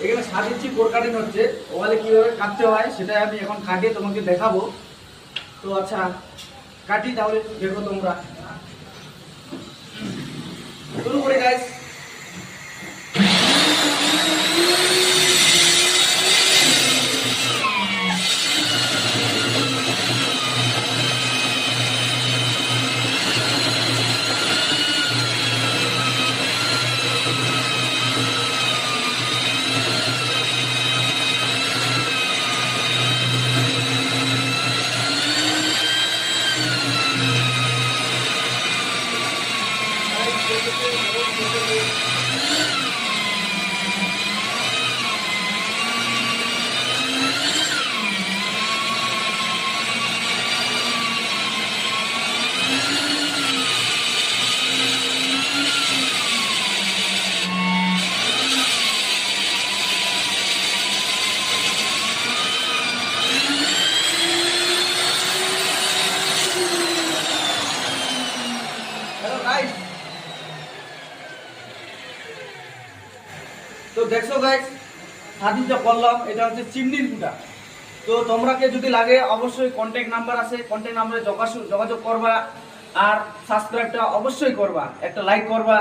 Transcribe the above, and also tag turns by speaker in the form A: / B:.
A: এখানে 7 ইঞ্চি core cutting হচ্ছে, ওয়ালে কিভাবে কাটতে হয় সেটাই আমি এখন কাটিয়ে তোমাকে দেখাবো। তো আচ্ছা কাটি, তাহলে দেখো তোমরা, শুরু করে গাইস। তো দেখছো গাইস, 7 ইঞ্চি করলাম, এটা হচ্ছে চিমনির কুটা। তো তোমরাকে যদি লাগে অবশ্যই কন্ট্যাক্ট নাম্বার আছে, কন্ট্যাক্ট নাম্বারে যোগাযোগ করবা, আর সাবস্ক্রাইবটা অবশ্যই করবা, একটা লাইক করবা।